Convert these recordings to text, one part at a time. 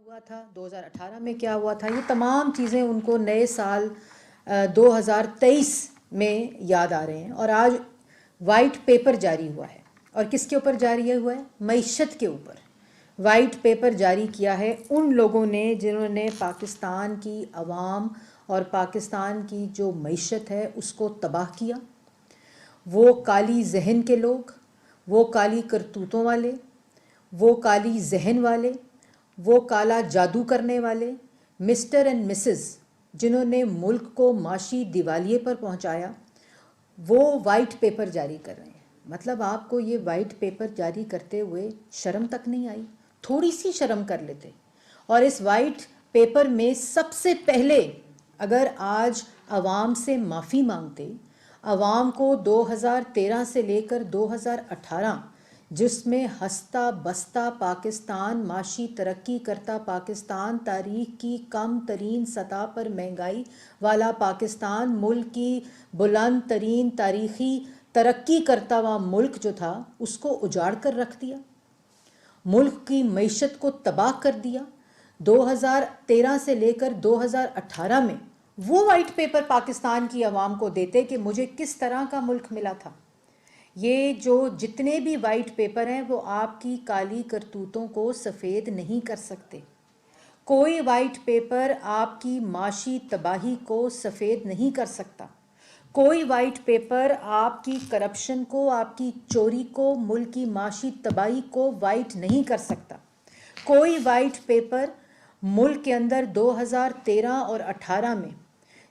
ہوا تھا 2018 میں کیا ہوا تھا، یہ تمام چیزیں ان کو نئے سال 2023 میں یاد آ رہے ہیں. اور آج وائٹ پیپر جاری ہوا ہے، اور کس کے اوپر جاری ہوا ہے؟ معیشت کے اوپر وائٹ پیپر جاری کیا ہے ان لوگوں نے جنہوں نے پاکستان کی عوام اور پاکستان کی جو معیشت ہے اس کو تباہ کیا. وہ کالی ذہن کے لوگ، وہ کالی کرتوتوں والے، وہ کالی ذہن والے، وہ کالا جادو کرنے والے مسٹر اینڈ مسز جنہوں نے ملک کو معاشی دیوالیے پر پہنچایا، وہ وائٹ پیپر جاری کر رہے ہیں. مطلب آپ کو یہ وائٹ پیپر جاری کرتے ہوئے شرم تک نہیں آئی؟ تھوڑی سی شرم کر لیتے. اور اس وائٹ پیپر میں سب سے پہلے اگر آج عوام سے معافی مانگتے، عوام کو 2013 سے لے کر 2018 جس میں ہنستا بستا پاکستان، معاشی ترقی کرتا پاکستان، تاریخ کی کم ترین سطح پر مہنگائی والا پاکستان، ملک کی بلند ترین تاریخی ترقی کرتا ہوا ملک جو تھا اس کو اجاڑ کر رکھ دیا، ملک کی معیشت کو تباہ کر دیا. 2013 سے لے کر 2018 میں وہ وائٹ پیپر پاکستان کی عوام کو دیتے کہ مجھے کس طرح کا ملک ملا تھا. یہ جو جتنے بھی وائٹ پیپر ہیں وہ آپ کی کالی کرتوتوں کو سفید نہیں کر سکتے. کوئی وائٹ پیپر آپ کی معاشی تباہی کو سفید نہیں کر سکتا. کوئی وائٹ پیپر آپ کی کرپشن کو، آپ کی چوری کو، ملک کی معاشی تباہی کو وائٹ نہیں کر سکتا. کوئی وائٹ پیپر ملک کے اندر 2013 اور 18 میں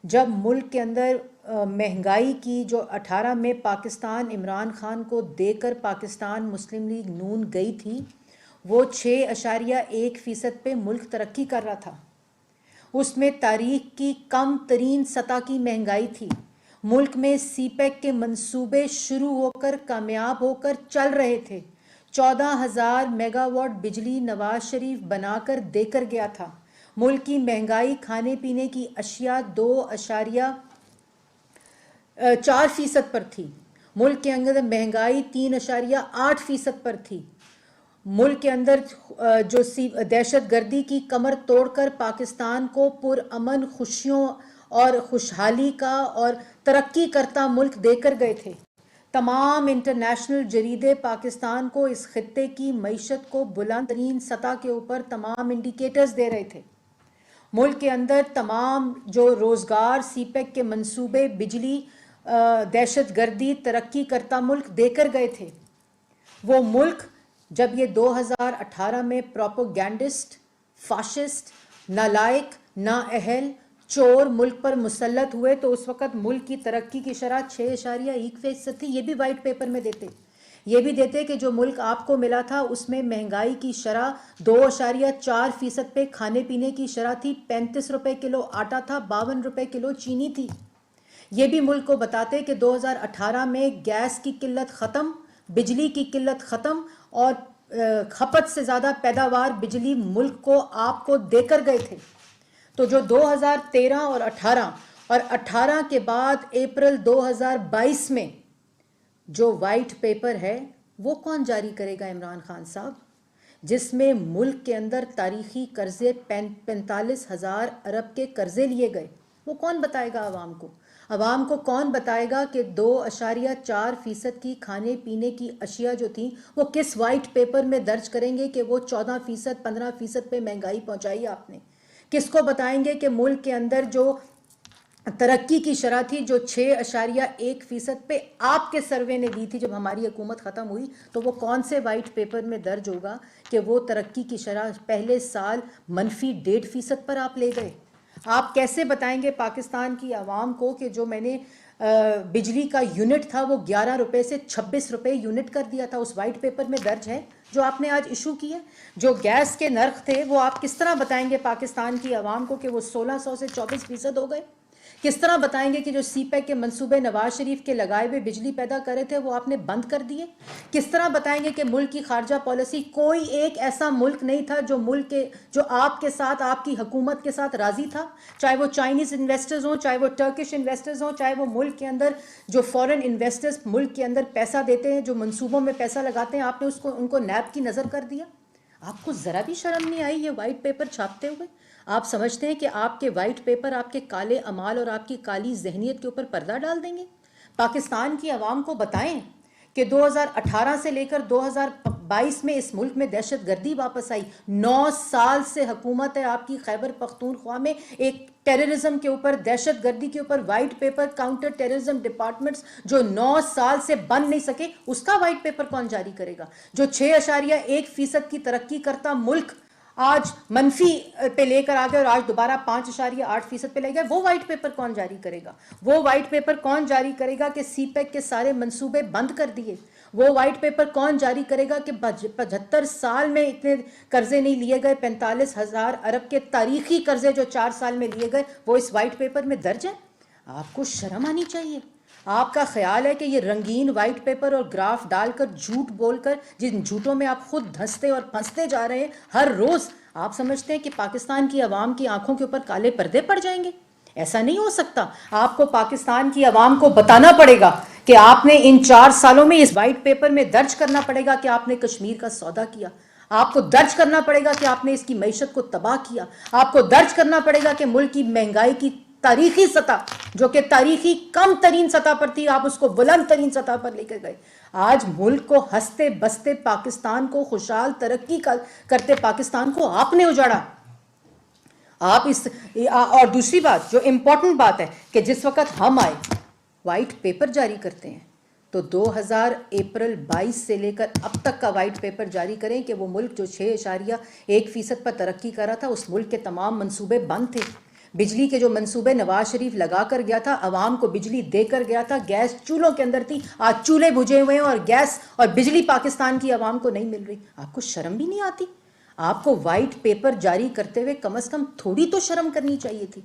جب ملک کے اندر مہنگائی کی، جو 18 میں پاکستان عمران خان کو دے کر پاکستان مسلم لیگ نون گئی تھی، وہ 6.1% پہ ملک ترقی کر رہا تھا. اس میں تاریخ کی کم ترین سطح کی مہنگائی تھی. ملک میں سی پیک کے منصوبے شروع ہو کر کامیاب ہو کر چل رہے تھے. 14,000 میگا واٹ بجلی نواز شریف بنا کر دے کر گیا تھا. ملک کی مہنگائی کھانے پینے کی اشیاء 2.4% پر تھی. ملک کے اندر مہنگائی 3.8% پر تھی. ملک کے اندر جو دہشت گردی کی کمر توڑ کر پاکستان کو پرامن خوشیوں اور خوشحالی کا اور ترقی کرتا ملک دے کر گئے تھے. تمام انٹرنیشنل جریدے پاکستان کو اس خطے کی معیشت کو بلند ترین سطح کے اوپر تمام انڈیکیٹرز دے رہے تھے. ملک کے اندر تمام جو روزگار، سی پیک کے منصوبے، بجلی، دہشت گردی، ترقی کرتا ملک دے کر گئے تھے. وہ ملک جب یہ 2018 میں پروپیگینڈسٹ، فاشسٹ، نالائق، نااہل، چور ملک پر مسلط ہوئے تو اس وقت ملک کی ترقی کی شرح 6.1% تھی. یہ بھی وائٹ پیپر میں دیتے. یہ بھی دیتے کہ جو ملک آپ کو ملا تھا اس میں مہنگائی کی شرح 2.4% پہ کھانے پینے کی شرح تھی. 35 روپے کلو آٹا تھا، 52 روپے کلو چینی تھی. یہ بھی ملک کو بتاتے کہ 2018 میں گیس کی قلت ختم، بجلی کی قلت ختم، اور کھپت سے زیادہ پیداوار بجلی ملک کو آپ کو دے کر گئے تھے. تو جو 2013 اور 18 کے بعد اپریل 2022 میں جو وائٹ پیپر ہے وہ کون جاری کرے گا؟ عمران خان صاحب، جس میں ملک کے اندر تاریخی قرضے 45,000 ارب کے قرضے لیے گئے. وہ کون بتائے گا عوام کو؟ عوام کو کون بتائے گا کہ 2.4% کی کھانے پینے کی اشیاء جو تھیں وہ کس وائٹ پیپر میں درج کریں گے کہ وہ 14%، 15% پہ مہنگائی پہنچائی آپ نے؟ کس کو بتائیں گے کہ ملک کے اندر جو ترقی کی شرح تھی جو 6.1% پہ آپ کے سروے نے دی تھی جب ہماری حکومت ختم ہوئی، تو وہ کون سے وائٹ پیپر میں درج ہوگا کہ وہ ترقی کی شرح پہلے سال -1.5% پر آپ لے گئے؟ آپ کیسے بتائیں گے پاکستان کی عوام کو کہ جو میں نے بجلی کا یونٹ تھا وہ 11 روپے سے 26 روپے یونٹ کر دیا تھا؟ اس وائٹ پیپر میں درج ہے جو آپ نے آج ایشو کی ہے. جو گیس کے نرخ تھے وہ آپ کس طرح بتائیں گے پاکستان کی عوام کو کہ وہ 1600 سے 24% ہو گئے؟ کس طرح بتائیں گے کہ جو سی پیک کے منصوبے نواز شریف کے لگائے ہوئے بجلی پیدا کر رہے تھے وہ آپ نے بند کر دیے؟ کس طرح بتائیں گے کہ ملک کی خارجہ پالیسی، کوئی ایک ایسا ملک نہیں تھا جو آپ کے ساتھ، آپ کی حکومت کے ساتھ راضی تھا، چاہے وہ چائنیز انویسٹرز ہوں، چاہے وہ ٹرکش انویسٹرز ہوں، چاہے وہ ملک کے اندر جو فورن انویسٹرز ملک کے اندر پیسہ دیتے ہیں، جو منصوبوں میں پیسہ لگاتے ہیں. آپ نے ان کو نیب کی نظر کر دیا. آپ کو ذرا بھی شرم نہیں آئی یہ وائٹ پیپر چھاپتے ہوئے؟ آپ سمجھتے ہیں کہ آپ کے وائٹ پیپر آپ کے کالے اعمال اور آپ کی کالی ذہنیت کے اوپر پردہ ڈال دیں گے؟ پاکستان کی عوام کو بتائیں کہ 2018 سے لے کر 2022 میں اس ملک میں دہشت گردی واپس آئی. 9 سال سے حکومت ہے آپ کی خیبر پختونخوا میں. ایک ٹیررزم کے اوپر، دہشت گردی کے اوپر white paper, counter terrorism departments جو 9 سال سے بن نہیں سکے، اس کا وائٹ پیپر کون جاری کرے گا؟ جو 6.1% کی ترقی کرتا ملک آج منفی پہ لے کر آگے اور آج دوبارہ 5.8% پہ لے گئے، وہ وائٹ پیپر کون جاری کرے گا؟ وہ وائٹ پیپر کون جاری کرے گا کہ سی پیک کے سارے منصوبے بند کر دیے؟ وہ وائٹ پیپر کون جاری کرے گا کہ 75 سال میں اتنے قرضے نہیں لیے گئے، 45,000 ارب کے تاریخی قرضے جو 4 سال میں لیے گئے وہ اس وائٹ پیپر میں درج ہیں؟ آپ کو شرم آنی چاہیے. آپ کا خیال ہے کہ یہ رنگین وائٹ پیپر اور گراف ڈال کر، جھوٹ بول کر، جن جھوٹوں میں آپ خود دھنستے اور پھنستے جا رہے ہیں ہر روز، آپ سمجھتے ہیں کہ پاکستان کی عوام کی آنکھوں کے اوپر کالے پردے پڑ جائیں گے؟ ایسا نہیں ہو سکتا. آپ کو پاکستان کی عوام کو بتانا پڑے گا کہ آپ نے ان 4 سالوں میں اس وائٹ پیپر میں درج کرنا پڑے گا کہ آپ نے کشمیر کا سودا کیا. آپ کو درج کرنا پڑے گا کہ آپ نے اس کی معیشت کو تباہ کیا. آپ کو درج کرنا پڑے گا کہ ملک کی مہنگائی کی تاریخی سطح، جو کہ تاریخی کم ترین سطح پر تھی، آپ اس کو بلند ترین سطح پر لے کر گئے. آج ملک کو ہنستے بستے پاکستان کو، خوشحال ترقی کرتے پاکستان کو آپ نے اجاڑا. آپ اس اور دوسری بات جو امپورٹنٹ بات ہے کہ جس وقت ہم آئے وائٹ پیپر جاری کرتے ہیں تو 2000 22 سے لے کر اب تک کا وائٹ پیپر جاری کریں کہ وہ ملک جو 6.1% پر ترقی کر رہا تھا، اس ملک کے تمام منصوبے بند تھے. بجلی کے جو منصوبے نواز شریف لگا کر گیا تھا، عوام کو بجلی دے کر گیا تھا، گیس چولہوں کے اندر تھی، آج چولہے بجھے ہوئے ہیں اور گیس اور بجلی پاکستان کی عوام کو نہیں مل رہی. آپ کو شرم بھی نہیں آتی؟ آپ کو وائٹ پیپر جاری کرتے ہوئے کم از کم تھوڑی تو شرم کرنی چاہیے تھی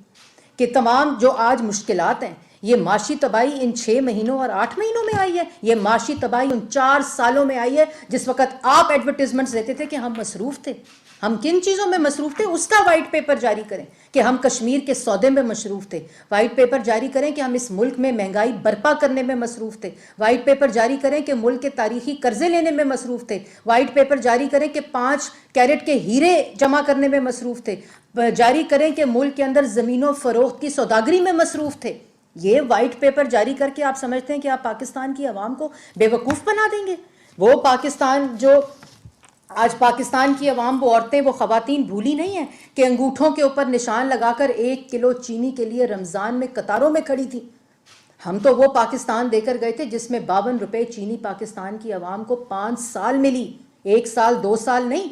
کہ تمام جو آج مشکلات ہیں، یہ معاشی تباہی ان 6 مہینوں اور 8 مہینوں میں آئی ہے، یہ معاشی تباہی ان 4 سالوں میں آئی ہے جس وقت آپ ایڈورٹیزمنٹس دیتے تھے کہ ہم مصروف تھے. ہم کن چیزوں میں مصروف تھے اس کا وائٹ پیپر جاری کریں کہ ہم کشمیر کے سودے میں مصروف تھے. وائٹ پیپر جاری کریں کہ ہم اس ملک میں مہنگائی برپا کرنے میں مصروف تھے. وائٹ پیپر جاری کریں کہ ملک کے تاریخی قرضے لینے میں مصروف تھے. وائٹ پیپر جاری کریں کہ 5 کیرٹ کے ہیرے جمع کرنے میں مصروف تھے. جاری کریں کہ ملک کے اندر زمینوں فروخت کی سوداگری میں مصروف تھے. یہ وائٹ پیپر جاری کر کے آپ سمجھتے ہیں کہ آپ پاکستان کی عوام کو بے وقوف بنا دیں گے؟ وہ پاکستان جو آج پاکستان کی عوام، وہ عورتیں، وہ خواتین بھولی نہیں ہیں کہ انگوٹھوں کے اوپر نشان لگا کر 1 کلو چینی کے لیے رمضان میں قطاروں میں کھڑی تھی. ہم تو وہ پاکستان دے کر گئے تھے جس میں 52 روپے چینی پاکستان کی عوام کو 5 سال ملی، 1 سال 2 سال نہیں.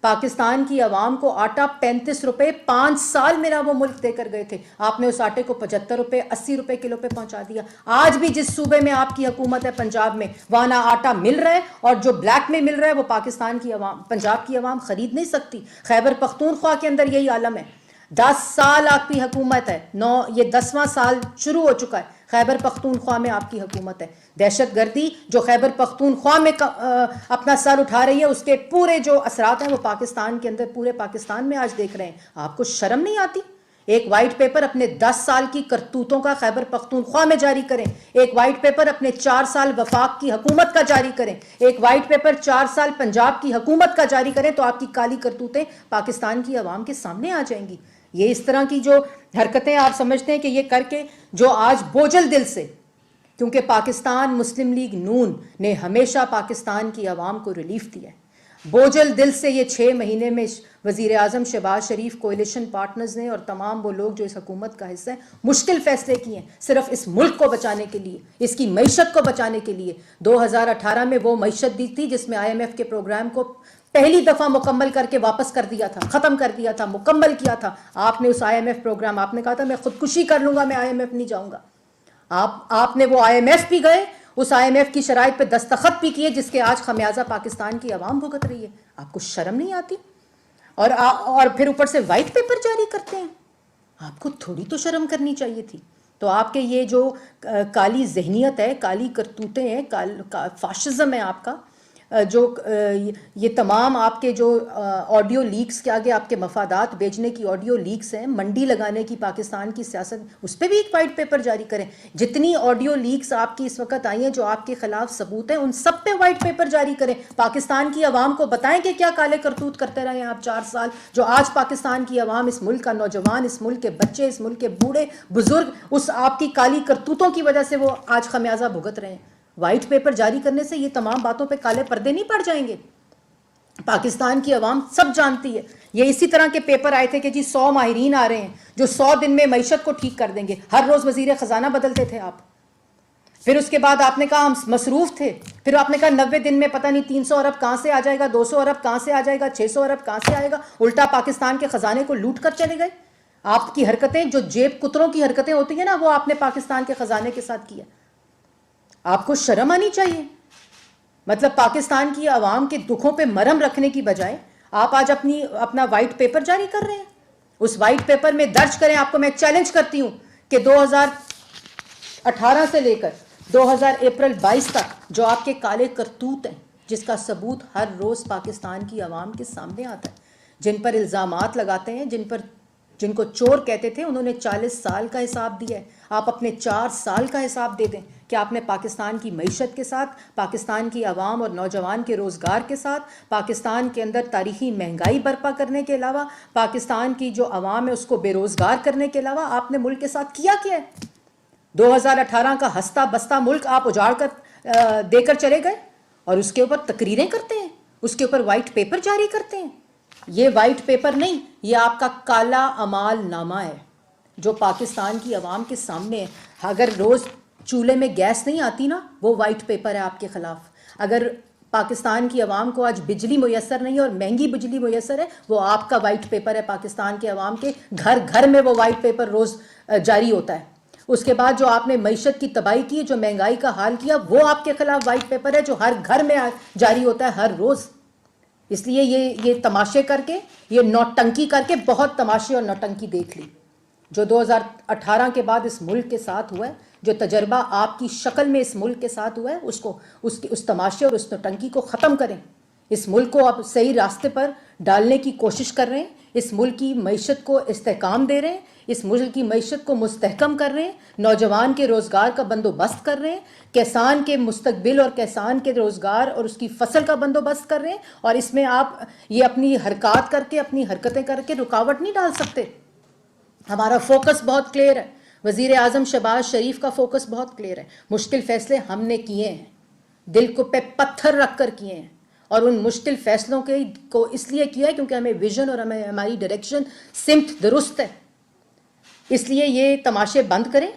پاکستان کی عوام کو آٹا 35 روپے 5 سال میرا وہ ملک دے کر گئے تھے. آپ نے اس آٹے کو 75 روپے 80 روپے کلو پہ پہنچا دیا. آج بھی جس صوبے میں آپ کی حکومت ہے، پنجاب میں، وہاں نہ آٹا مل رہا ہے اور جو بلیک میں مل رہا ہے وہ پاکستان کی عوام، پنجاب کی عوام خرید نہیں سکتی. خیبر پختونخوا کے اندر یہی عالم ہے. 10 سال آپ کی حکومت ہے، یہ 10واں سال شروع ہو چکا ہے. خیبر پختونخوا میں آپ کی حکومت ہے. دہشت گردی جو خیبر پختونخوا میں اپنا سر اٹھا رہی ہے، اس کے پورے جو اثرات ہیں وہ پاکستان کے اندر، پورے پاکستان میں آج دیکھ رہے ہیں. آپ کو شرم نہیں آتی؟ ایک وائٹ پیپر اپنے 10 سال کی کرتوتوں کا خیبر پختونخوا میں جاری کریں. ایک وائٹ پیپر اپنے 4 سال وفاق کی حکومت کا جاری کریں. ایک وائٹ پیپر 4 سال پنجاب کی حکومت کا جاری کریں تو آپ کی کالی کرتوتیں پاکستان کی عوام کے سامنے آ جائیں گی. یہ اس طرح کی جو حرکتیں آپ سمجھتے ہیں کہ یہ کر کے جو آج بوجھل دل سے، کیونکہ پاکستان مسلم لیگ نون نے ہمیشہ پاکستان کی عوام کو ریلیف دیا ہے، بوجھل دل سے یہ 6 مہینے میں وزیر اعظم شہباز شریف، کولیشن پارٹنرز نے اور تمام وہ لوگ جو اس حکومت کا حصہ ہیں، مشکل فیصلے کیے ہیں صرف اس ملک کو بچانے کے لیے، اس کی معیشت کو بچانے کے لیے. 2018 میں وہ معیشت دی تھی جس میں IMF کے پروگرام کو پہلی دفعہ مکمل کر کے واپس کر دیا تھا، ختم کر دیا تھا، مکمل کیا تھا. آپ نے اس IMF پروگرام، آپ نے کہا تھا میں خودکشی کر لوں گا، میں IMF نہیں جاؤں گا. آپ نے وہ IMF بھی گئے، اس IMF کی شرائط پہ دستخط بھی کیے جس کے آج خمیازہ پاکستان کی عوام بھگت رہی ہے. آپ کو شرم نہیں آتی؟ اور پھر اوپر سے وائٹ پیپر جاری کرتے ہیں. آپ کو تھوڑی تو شرم کرنی چاہیے تھی. تو آپ کے یہ جو کالی ذہنیت ہے، کالی کرتوتیں ہیں، فاشزم ہے آپ کا، جو یہ تمام آپ کے جو آڈیو لیکس کے آگے آپ کے مفادات بیچنے کی آڈیو لیکس ہیں، منڈی لگانے کی پاکستان کی سیاست، اس پہ بھی ایک وائٹ پیپر جاری کریں. جتنی آڈیو لیکس آپ کی اس وقت آئی ہیں جو آپ کے خلاف ثبوت ہیں، ان سب پہ وائٹ پیپر جاری کریں. پاکستان کی عوام کو بتائیں کہ کیا کالے کرتوت کرتے رہے ہیں آپ 4 سال، جو آج پاکستان کی عوام، اس ملک کا نوجوان، اس ملک کے بچے، اس ملک کے بوڑھے بزرگ اس آپ کی کالی کرتوتوں کی وجہ سے وہ آج خمیازہ بھگت رہے ہیں. وائٹ پیپر جاری کرنے سے یہ تمام باتوں پہ کالے پردے نہیں پڑ جائیں گے؟ پاکستان کی عوام سب جانتی ہے. یہ اسی طرح کے پیپر آئے تھے کہ جی 100 ماہرین آ رہے ہیں جو 100 دن میں معیشت کو ٹھیک کر دیں گے. ہر روز وزیر خزانہ بدلتے تھے آپ. پھر اس کے بعد آپ نے کہا ہم مصروف تھے. پھر آپ نے کہا 90 دن میں پتہ نہیں 300 ارب کہاں سے آ جائے گا، 200 ارب کہاں سے آ جائے گا، 600 ارب کہاں سے آئے گا. الٹا پاکستان کے خزانے کو لوٹ کر چلے گئے. آپ کی حرکتیں جو جیب کتروں کی حرکتیں ہوتی ہیں نا، وہ آپ نے پاکستان کے خزانے کے ساتھ کیا. آپ کو شرم آنی چاہیے. مطلب پاکستان کی عوام کے دکھوں پہ مرہم رکھنے کی بجائے آپ آج اپنا وائٹ پیپر جاری کر رہے ہیں. اس وائٹ پیپر میں درج کریں. آپ کو میں چیلنج کرتی ہوں کہ 2018 سے لے کر 2000 اپریل 22 تک جو آپ کے کالے کرتوت ہیں، جس کا ثبوت ہر روز پاکستان کی عوام کے سامنے آتا ہے، جن پر الزامات لگاتے ہیں، جن کو چور کہتے تھے، انہوں نے 40 سال کا حساب دیا ہے. آپ اپنے 4 سال کا حساب دے دیں کہ آپ نے پاکستان کی معیشت کے ساتھ، پاکستان کی عوام اور نوجوان کے روزگار کے ساتھ، پاکستان کے اندر تاریخی مہنگائی برپا کرنے کے علاوہ، پاکستان کی جو عوام ہے اس کو بے روزگار کرنے کے علاوہ آپ نے ملک کے ساتھ کیا ہے. 2018 کا ہستا بستا ملک آپ اجاڑ کر دے کر چلے گئے اور اس کے اوپر تقریریں کرتے ہیں، اس کے اوپر وائٹ پیپر جاری کرتے ہیں. یہ وائٹ پیپر نہیں، یہ آپ کا کالا اعمال نامہ ہے جو پاکستان کی عوام کے سامنے ہے. اگر روز چولہے میں گیس نہیں آتی نا، وہ وائٹ پیپر ہے آپ کے خلاف. اگر پاکستان کی عوام کو آج بجلی میسر نہیں اور مہنگی بجلی میسر ہے، وہ آپ کا وائٹ پیپر ہے. پاکستان کے عوام کے گھر گھر میں وہ وائٹ پیپر روز جاری ہوتا ہے. اس کے بعد جو آپ نے معیشت کی تباہی کی، جو مہنگائی کا حال کیا، وہ آپ کے خلاف وائٹ پیپر ہے جو ہر گھر میں جاری ہوتا ہے ہر روز. اس لیے یہ تماشے کر کے، یہ نوٹنکی کر کے بہت تماشے اور نوٹنکی دیکھ لی. جو 2018 کے بعد اس ملک کے ساتھ ہوا ہے، جو تجربہ آپ کی شکل میں اس ملک کے ساتھ ہوا ہے، اس تماشے اور اس نوٹنکی کو ختم کریں. اس ملک کو آپ صحیح راستے پر ڈالنے کی کوشش کر رہے ہیں. اس ملک کی معیشت کو استحکام دے رہے ہیں، اس ملک کی معیشت کو مستحکم کر رہے ہیں، نوجوان کے روزگار کا بندوبست کر رہے ہیں، کسان کے مستقبل اور کسان کے روزگار اور اس کی فصل کا بندوبست کر رہے ہیں. اور اس میں آپ یہ اپنی حرکات کر کے، اپنی حرکتیں کر کے رکاوٹ نہیں ڈال سکتے. ہمارا فوکس بہت کلیئر ہے. وزیر اعظم شہباز شریف کا فوکس بہت کلیئر ہے. مشکل فیصلے ہم نے کیے ہیں، دل کو پہ پتھر رکھ کر کیے ہیں، اور ان مشکل فیصلوں کو اس لیے کیا ہے کیونکہ ہمیں ویژن اور ہماری ڈائریکشن سمت درست ہے. اس لیے یہ تماشے بند کریں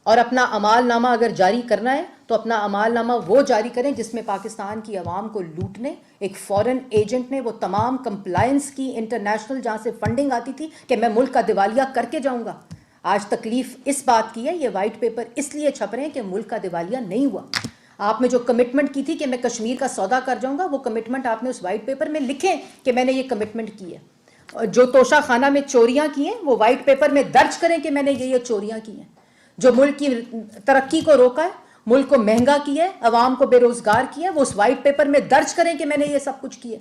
اور اپنا عمال نامہ اگر جاری کرنا ہے تو اپنا عمال نامہ وہ جاری کریں جس میں پاکستان کی عوام کو لوٹنے ایک فورن ایجنٹ نے وہ تمام کمپلائنس کی انٹرنیشنل جہاں سے فنڈنگ آتی تھی کہ میں ملک کا دیوالیہ کر کے جاؤں گا. آج تکلیف اس بات کی ہے، یہ وائٹ پیپر اس لیے چھپ رہے ہیں کہ ملک کا دیوالیہ نہیں ہوا. آپ نے جو کمٹمنٹ کی تھی کہ میں کشمیر کا سودا کر جاؤں گا، وہ کمٹمنٹ آپ نے اس وائٹ پیپر میں لکھیں کہ میں نے یہ کمٹمنٹ کی ہے. جو توشہ خانہ میں چوریاں کی ہیں وہ وائٹ پیپر میں درج کریں کہ میں نے یہ چوریاں کی ہیں. جو ملک کی ترقی کو روکا ہے، ملک کو مہنگا کیا ہے، عوام کو بے روزگار کیا ہے، وہ اس وائٹ پیپر میں درج کریں کہ میں نے یہ سب کچھ کیا.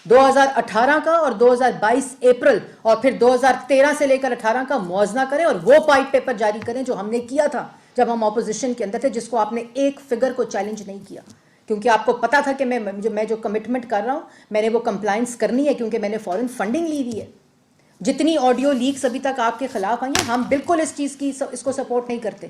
2018 کا اور 2022 اپریل اور پھر 2013 سے لے کر 18 کا موازنہ کریں اور وہ وائٹ پیپر جاری کریں جو ہم نے کیا تھا جب ہم اپوزیشن کے اندر تھے، جس کو آپ نے ایک فگر کو چیلنج نہیں کیا کیونکہ آپ کو پتا تھا کہ میں جو کمٹمنٹ کر رہا ہوں میں نے وہ کمپلائنس کرنی ہے کیونکہ میں نے فورن فنڈنگ لی ہوئی ہے. جتنی آڈیو لیکس ابھی تک آپ کے خلاف آئی ہیں، ہم بالکل اس کو سپورٹ نہیں کرتے،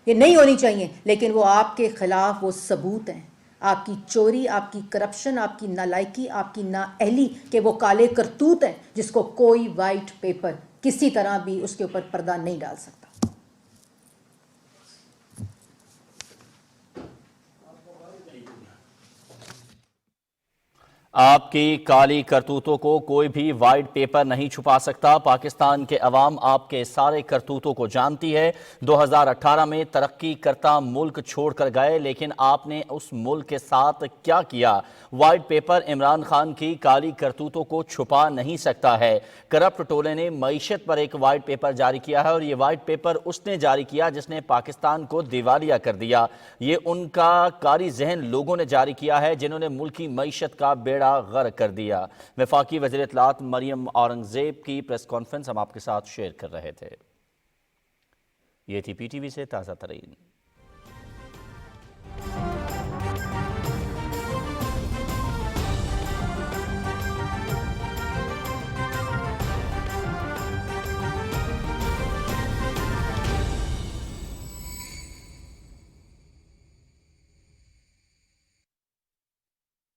یہ نہیں ہونی چاہیے، لیکن وہ آپ کے خلاف وہ ثبوت ہیں، آپ کی چوری، آپ کی کرپشن، آپ کی نالائکی، آپ کی نااہلی کے وہ کالے کرتوت ہیں جس کو کوئی وائٹ پیپر کسی طرح بھی اس کے اوپر پردہ نہیں ڈال سکتا. آپ کی کالی کرتوتوں کو کوئی بھی وائٹ پیپر نہیں چھپا سکتا۔ پاکستان کے عوام آپ کے سارے کرتوتوں کو جانتی ہے۔ 2018 میں ترقی کرتا ملک چھوڑ کر گئے، لیکن آپ نے اس ملک کے ساتھ کیا کیا؟ وائٹ پیپر عمران خان کی کالی کرتوتوں کو چھپا نہیں سکتا ہے۔ کرپٹ ٹولے نے معیشت پر ایک وائٹ پیپر جاری کیا ہے، اور یہ وائٹ پیپر اس نے جاری کیا جس نے پاکستان کو دیوالیہ کر دیا۔ یہ ان کا کاری ذہن لوگوں نے جاری کیا ہے جنہوں نے ملک کی معیشت کا بیڑا غرق کر دیا۔ وفاقی وزیر اطلاعات مریم اورنگزیب کی پریس کانفرنس ہم آپ کے ساتھ شیئر کر رہے تھے۔ یہ تھی پی ٹی وی سے تازہ ترین